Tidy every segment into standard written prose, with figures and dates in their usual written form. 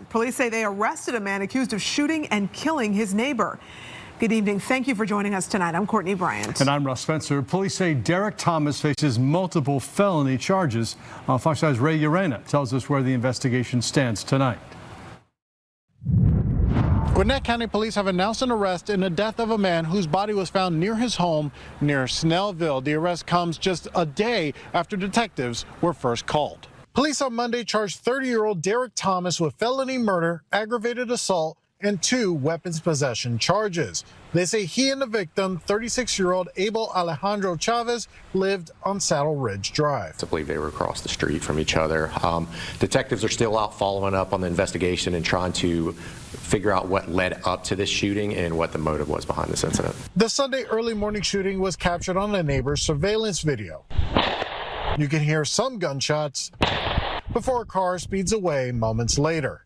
Police say they arrested a man accused of shooting and killing his neighbor. Good evening. Thank you for joining us tonight. I'm Courtney Bryant. And I'm Russ Spencer. Police say Derek Thomas faces multiple felony charges. Fox 5's Ray Urena tells us where the investigation stands tonight. Gwinnett County Police have announced an arrest in the death of a man whose body was found near his home near Snellville. The arrest comes just a day after detectives were first called. Police on Monday charged 30-year-old Derek Thomas with felony murder, aggravated assault, and 2 weapons possession charges. They say he and the victim, 36-year-old Abel Alejandro Chavez, lived on Saddle Ridge Drive. I believe they were across the street from each other. Detectives are still out following up on the investigation and trying to figure out what led up to this shooting and what the motive was behind this incident. The Sunday early morning shooting was captured on a neighbor's surveillance video. You can hear some gunshots before a car speeds away moments later.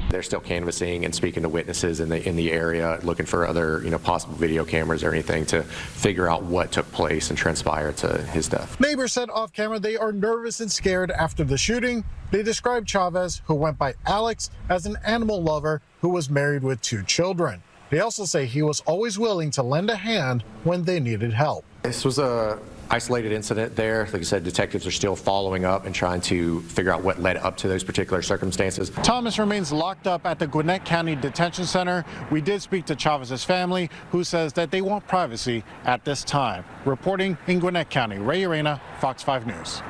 They're still canvassing and speaking to witnesses in the area, looking for other possible video cameras or anything to figure out what took place and transpired to his death. Neighbors said off camera they are nervous and scared after the shooting. They described Chavez, who went by Alex, as an animal lover who was married with 2 children. They also say he was always willing to lend a hand when they needed help. This was a isolated incident there. Like I said, detectives are still following up and trying to figure out what led up to those particular circumstances. Thomas remains locked up at the Gwinnett County Detention Center. We did speak to Chavez's family, who says that they want privacy at this time. Reporting in Gwinnett County, Ray Urena, Fox 5 News.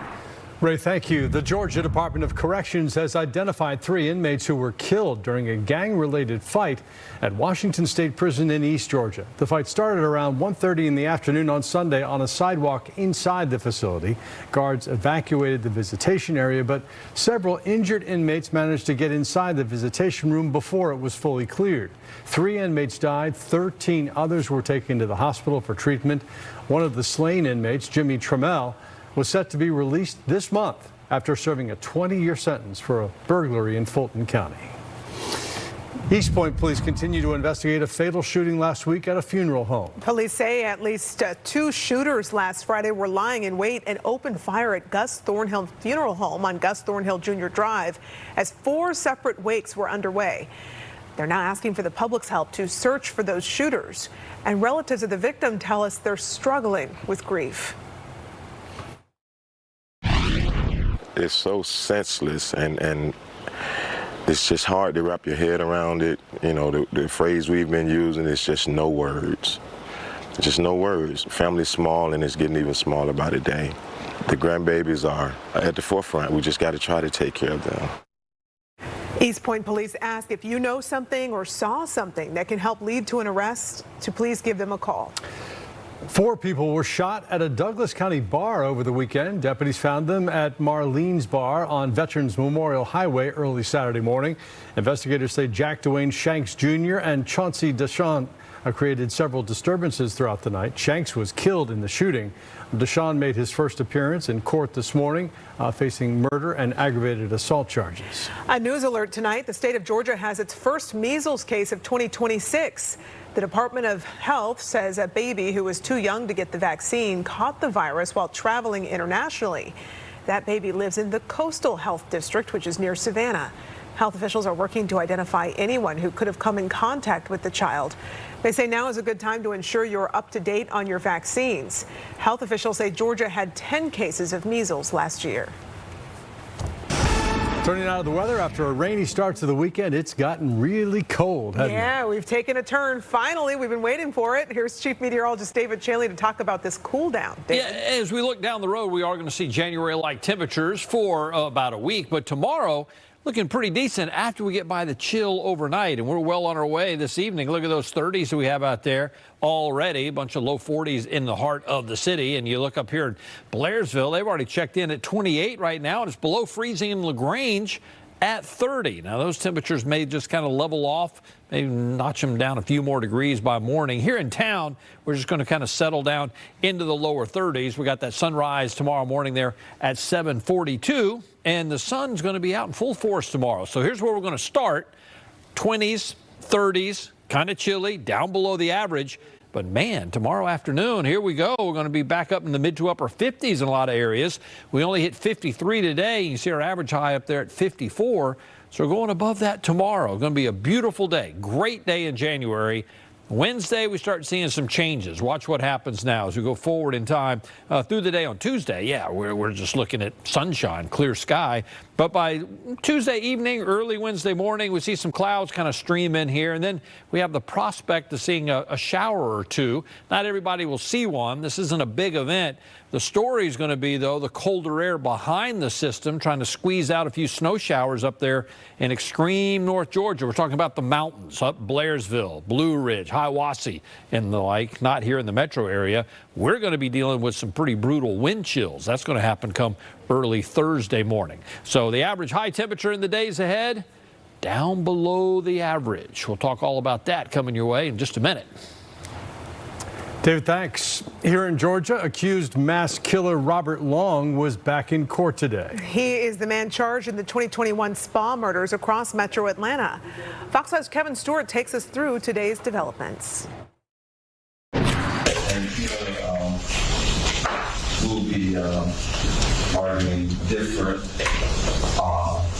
Ray, thank you. The Georgia Department of Corrections has identified 3 inmates who were killed during a gang-related fight at Washington State Prison in East Georgia. The fight started around 1:30 in the afternoon on Sunday on a sidewalk inside the facility. Guards evacuated the visitation area, but several injured inmates managed to get inside the visitation room before it was fully cleared. 3 inmates died. 13 others were taken to the hospital for treatment. One of the slain inmates, Jimmy Trammell, was set to be released this month after serving a 20-year sentence for a burglary in Fulton County. East Point police continue to investigate a fatal shooting last week at a funeral home. Police say at least 2 shooters last Friday were lying in wait and opened fire at Gus Thornhill Funeral Home on Gus Thornhill Jr. Drive as 4 separate wakes were underway. They're now asking for the public's help to search for those shooters. And relatives of the victim tell us they're struggling with grief. It's so senseless and it's just hard to wrap your head around it. You know, the phrase we've been using is just no words. Just no words. Family's small and it's getting even smaller by the day. The grandbabies are at the forefront. We just got to try to take care of them. East Point police ask if you know something or saw something that can help lead to an arrest, to please give them a call. 4 people were shot at a Douglas County bar over the weekend. Deputies found them at Marlene's Bar on Veterans Memorial Highway early Saturday morning. Investigators say Jack Dwayne Shanks Jr. and Chauncey Deshawn created several disturbances throughout the night. Shanks was killed in the shooting. Deshawn made his first appearance in court this morning, facing murder and aggravated assault charges. A news alert tonight. The state of Georgia has its first measles case of 2026. The Department of Health says a baby who was too young to get the vaccine caught the virus while traveling internationally. That baby lives in the Coastal Health District, which is near Savannah. Health officials are working to identify anyone who could have come in contact with the child. They say now is a good time to ensure you're up to date on your vaccines. Health officials say Georgia had 10 cases of measles last year. Turning out of the weather, after a rainy start to the weekend, it's gotten really cold, hasn't it? Yeah, we've taken a turn. Finally, we've been waiting for it. Here's Chief Meteorologist David Chaley to talk about this cool down. David. Yeah, as we look down the road, we are going to see January-like temperatures for about a week. But tomorrow, looking pretty decent after we get by the chill overnight. And we're well on our way this evening. Look at those 30s that we have out there already. A bunch of low 40s in the heart of the city. And you look up here in Blairsville, they've already checked in at 28 right now. And it's below freezing in LaGrange at 30. Now, those temperatures may just kind of level off, maybe notch them down a few more degrees by morning. Here in town, we're just going to kind of settle down into the lower 30s. We got that sunrise tomorrow morning there at 7:42, and the sun's going to be out in full force tomorrow. So here's where we're going to start. 20s, 30s, kind of chilly, down below the average. But man, tomorrow afternoon, here we go. We're going to be back up in the mid to upper 50s in a lot of areas. We only hit 53 today. You see our average high up there at 54. So we're going above that tomorrow. Going to be a beautiful day. Great day in January. Wednesday, we start seeing some changes. Watch what happens now as we go forward in time through the day on Tuesday. Yeah, we're just looking at sunshine, clear sky. But by Tuesday evening, early Wednesday morning, we see some clouds kind of stream in here. And then we have the prospect of seeing a shower or two. Not everybody will see one. This isn't a big event. The story is going to be, though, the colder air behind the system trying to squeeze out a few snow showers up there in extreme North Georgia. We're talking about the mountains up Blairsville, Blue Ridge, Hiawassee, and the like, not here in the metro area. We're going to be dealing with some pretty brutal wind chills. That's going to happen come early Thursday morning. So the average high temperature in the days ahead, down below the average. We'll talk all about that coming your way in just a minute. David, thanks. Here in Georgia, accused mass killer Robert Long was back in court today. He is the man charged in the 2021 spa murders across metro Atlanta. Fox 5's Kevin Stewart takes us through today's developments. We'll be arguing different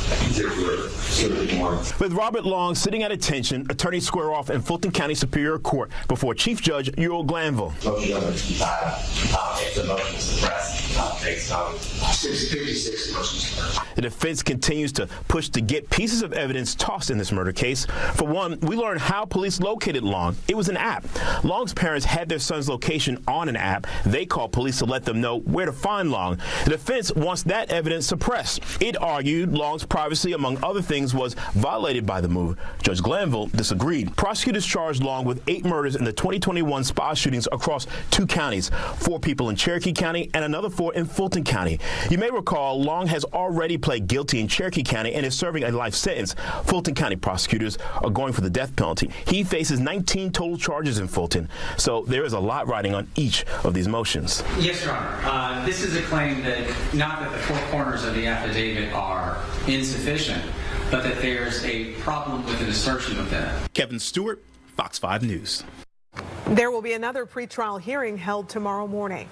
particular certain ones. With Robert Long sitting at attention, attorneys square off in Fulton County Superior Court before Chief Judge Uriel Glanville. Motion number 55, if the motion is suppressed, takes 656 motions. The defense continues to push to get pieces of evidence tossed in this murder case. For one, we learned how police located Long. It was an app. Long's parents had their son's location on an app. They called police to let them know where to find Long. The defense wants that evidence suppressed. It argued Long's privacy, among other things, was violated by the move. Judge Glanville disagreed. Prosecutors charged Long with 8 murders in the 2021 spa shootings across 2 counties, 4 people in Cherokee County and another 4 in Fulton County. You may recall Long has already pled guilty in Cherokee County and is serving a life sentence. Fulton County prosecutors are going for the death penalty. He faces 19 total charges in Fulton, so there is a lot riding on each of these motions. Yes, Your Honor. This is a claim that not that the 4 corners of the affidavit are insufficient, but that there's a problem with an assertion of that. Kevin Stewart, Fox 5 News. There will be another pretrial hearing held tomorrow morning.